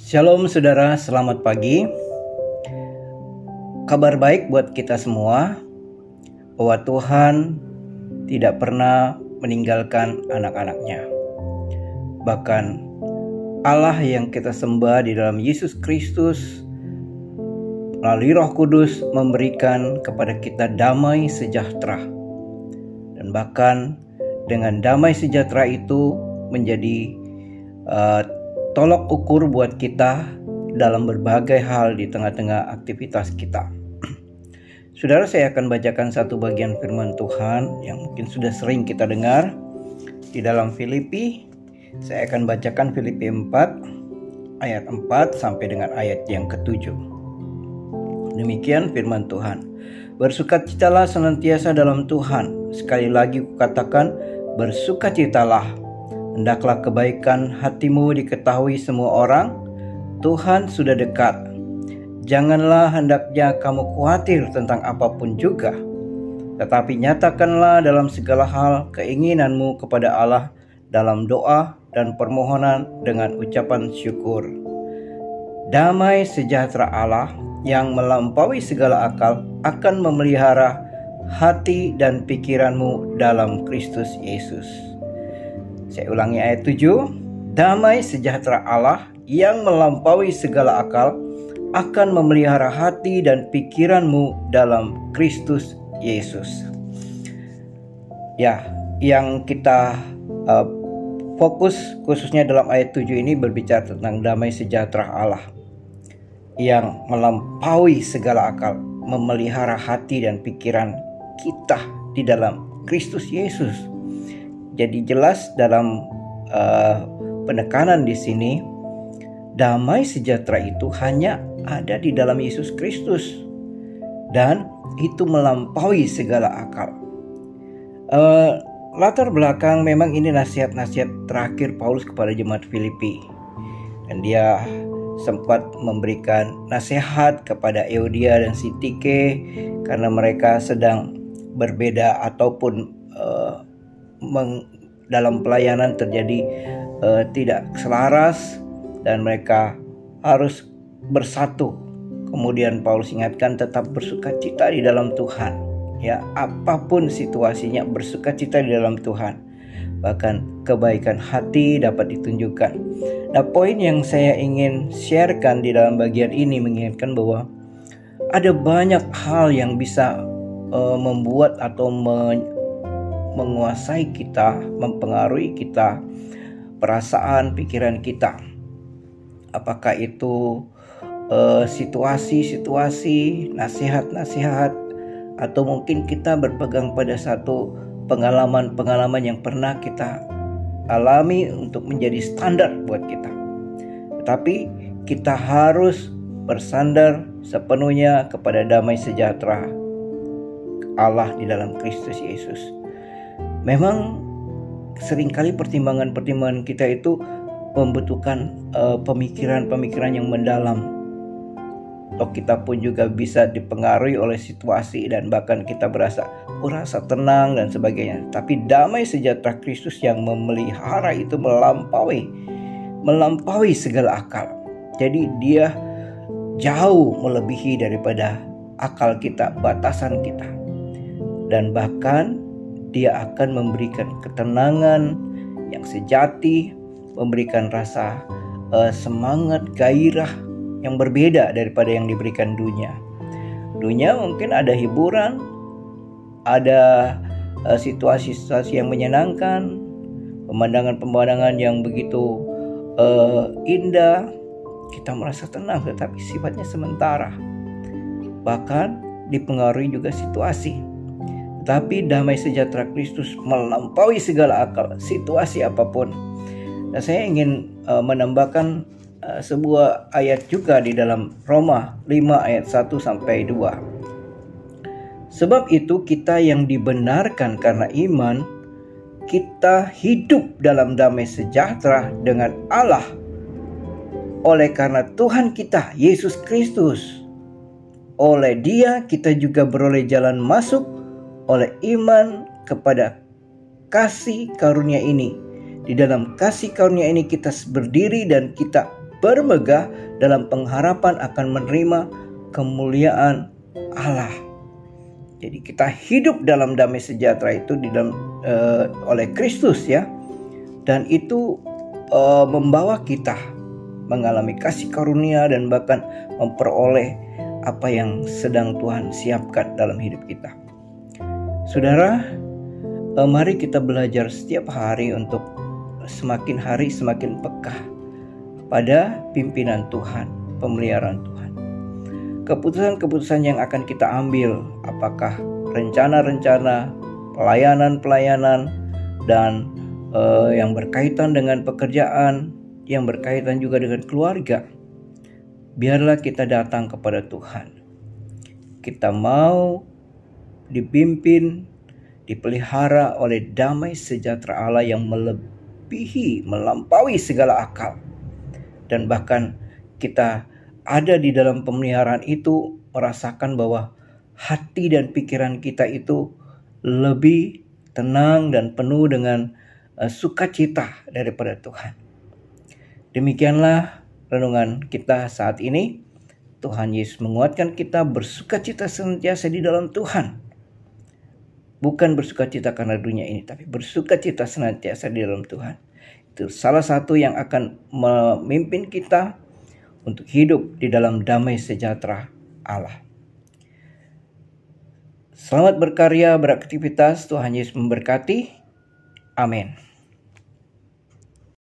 Shalom saudara, selamat pagi. Kabar baik buat kita semua bahwa Tuhan tidak pernah meninggalkan anak-anaknya. Bahkan Allah yang kita sembah di dalam Yesus Kristus melalui Roh Kudus memberikan kepada kita damai sejahtera. Dan bahkan dengan damai sejahtera itu menjadi tolok ukur buat kita dalam berbagai hal di tengah-tengah aktivitas kita. Saudara, saya akan bacakan satu bagian firman Tuhan yang mungkin sudah sering kita dengar di dalam Filipi. Saya akan bacakan Filipi 4 ayat 4 sampai dengan ayat yang ke-7. Demikian firman Tuhan. Bersukacitalah senantiasa dalam Tuhan. Sekali lagi kukatakan, bersukacitalah. Hendaklah kebaikan hatimu diketahui semua orang. Tuhan sudah dekat. Janganlah hendaknya kamu khawatir tentang apapun juga, tetapi nyatakanlah dalam segala hal keinginanmu kepada Allah dalam doa dan permohonan dengan ucapan syukur. Damai sejahtera Allah yang melampaui segala akal akan memelihara hati dan pikiranmu dalam Kristus Yesus. Saya ulangi ayat 7. Damai sejahtera Allah yang melampaui segala akal akan memelihara hati dan pikiranmu dalam Kristus Yesus. Ya, yang kita fokus khususnya dalam ayat 7 ini berbicara tentang damai sejahtera Allah yang melampaui segala akal, memelihara hati dan pikiran kita di dalam Kristus Yesus. Jadi jelas dalam penekanan di sini, damai sejahtera itu hanya ada di dalam Yesus Kristus dan itu melampaui segala akal. Latar belakang memang ini nasihat-nasihat terakhir Paulus kepada jemaat Filipi, dan dia sempat memberikan nasihat kepada Euodia dan Sintike karena mereka sedang berbeda ataupun dalam pelayanan terjadi tidak selaras dan mereka harus bersatu. Kemudian Paulus ingatkan tetap bersukacita di dalam Tuhan. Ya, apapun situasinya bersukacita di dalam Tuhan. Bahkan kebaikan hati dapat ditunjukkan. Nah, poin yang saya ingin sharekan di dalam bagian ini mengingatkan bahwa ada banyak hal yang bisa membuat atau menguasai kita, mempengaruhi kita, perasaan, pikiran kita. Apakah itu situasi-situasi, nasihat-nasihat, atau mungkin kita berpegang pada satu pengalaman-pengalaman yang pernah kita alami untuk menjadi standar buat kita. Tetapi kita harus bersandar sepenuhnya kepada damai sejahtera Allah di dalam Kristus Yesus. Memang seringkali pertimbangan-pertimbangan kita itu membutuhkan pemikiran-pemikiran yang mendalam. Atau kita pun juga bisa dipengaruhi oleh situasi dan bahkan kita merasa tenang dan sebagainya. Tapi damai sejahtera Kristus yang memelihara itu melampaui segala akal. Jadi dia jauh melebihi daripada akal kita, batasan kita. Dan bahkan dia akan memberikan ketenangan yang sejati, memberikan rasa semangat, gairah yang berbeda daripada yang diberikan dunia. Dunia mungkin ada hiburan, ada situasi-situasi yang menyenangkan, pemandangan-pemandangan yang begitu indah, kita merasa tenang, tetapi sifatnya sementara. Bahkan dipengaruhi juga situasi. Tapi damai sejahtera Kristus melampaui segala akal, situasi apapun. Nah, saya ingin menambahkan sebuah ayat juga di dalam Roma 5 ayat 1 sampai 2. Sebab itu kita yang dibenarkan karena iman, kita hidup dalam damai sejahtera dengan Allah oleh karena Tuhan kita Yesus Kristus. Oleh Dia kita juga beroleh jalan masuk oleh iman kepada kasih karunia ini. Di dalam kasih karunia ini kita berdiri dan kita bermegah dalam pengharapan akan menerima kemuliaan Allah. Jadi kita hidup dalam damai sejahtera itu di dalam oleh Kristus ya. Dan itu membawa kita mengalami kasih karunia dan bahkan memperoleh apa yang sedang Tuhan siapkan dalam hidup kita. Saudara, mari kita belajar setiap hari untuk semakin hari semakin peka pada pimpinan Tuhan, pemeliharaan Tuhan. Keputusan-keputusan yang akan kita ambil, apakah rencana-rencana, pelayanan-pelayanan, dan yang berkaitan dengan pekerjaan, yang berkaitan juga dengan keluarga, biarlah kita datang kepada Tuhan. Kita mau dipimpin, dipelihara oleh damai sejahtera Allah yang melampaui segala akal. Dan bahkan kita ada di dalam pemeliharaan itu merasakan bahwa hati dan pikiran kita itu lebih tenang dan penuh dengan sukacita daripada Tuhan. Demikianlah renungan kita saat ini. Tuhan Yesus menguatkan kita bersukacita senantiasa di dalam Tuhan. Bukan bersukacita karena dunia ini, tapi bersukacita senantiasa di dalam Tuhan. Itu salah satu yang akan memimpin kita untuk hidup di dalam damai sejahtera Allah. Selamat berkarya, beraktivitas. Tuhan Yesus memberkati. Amin.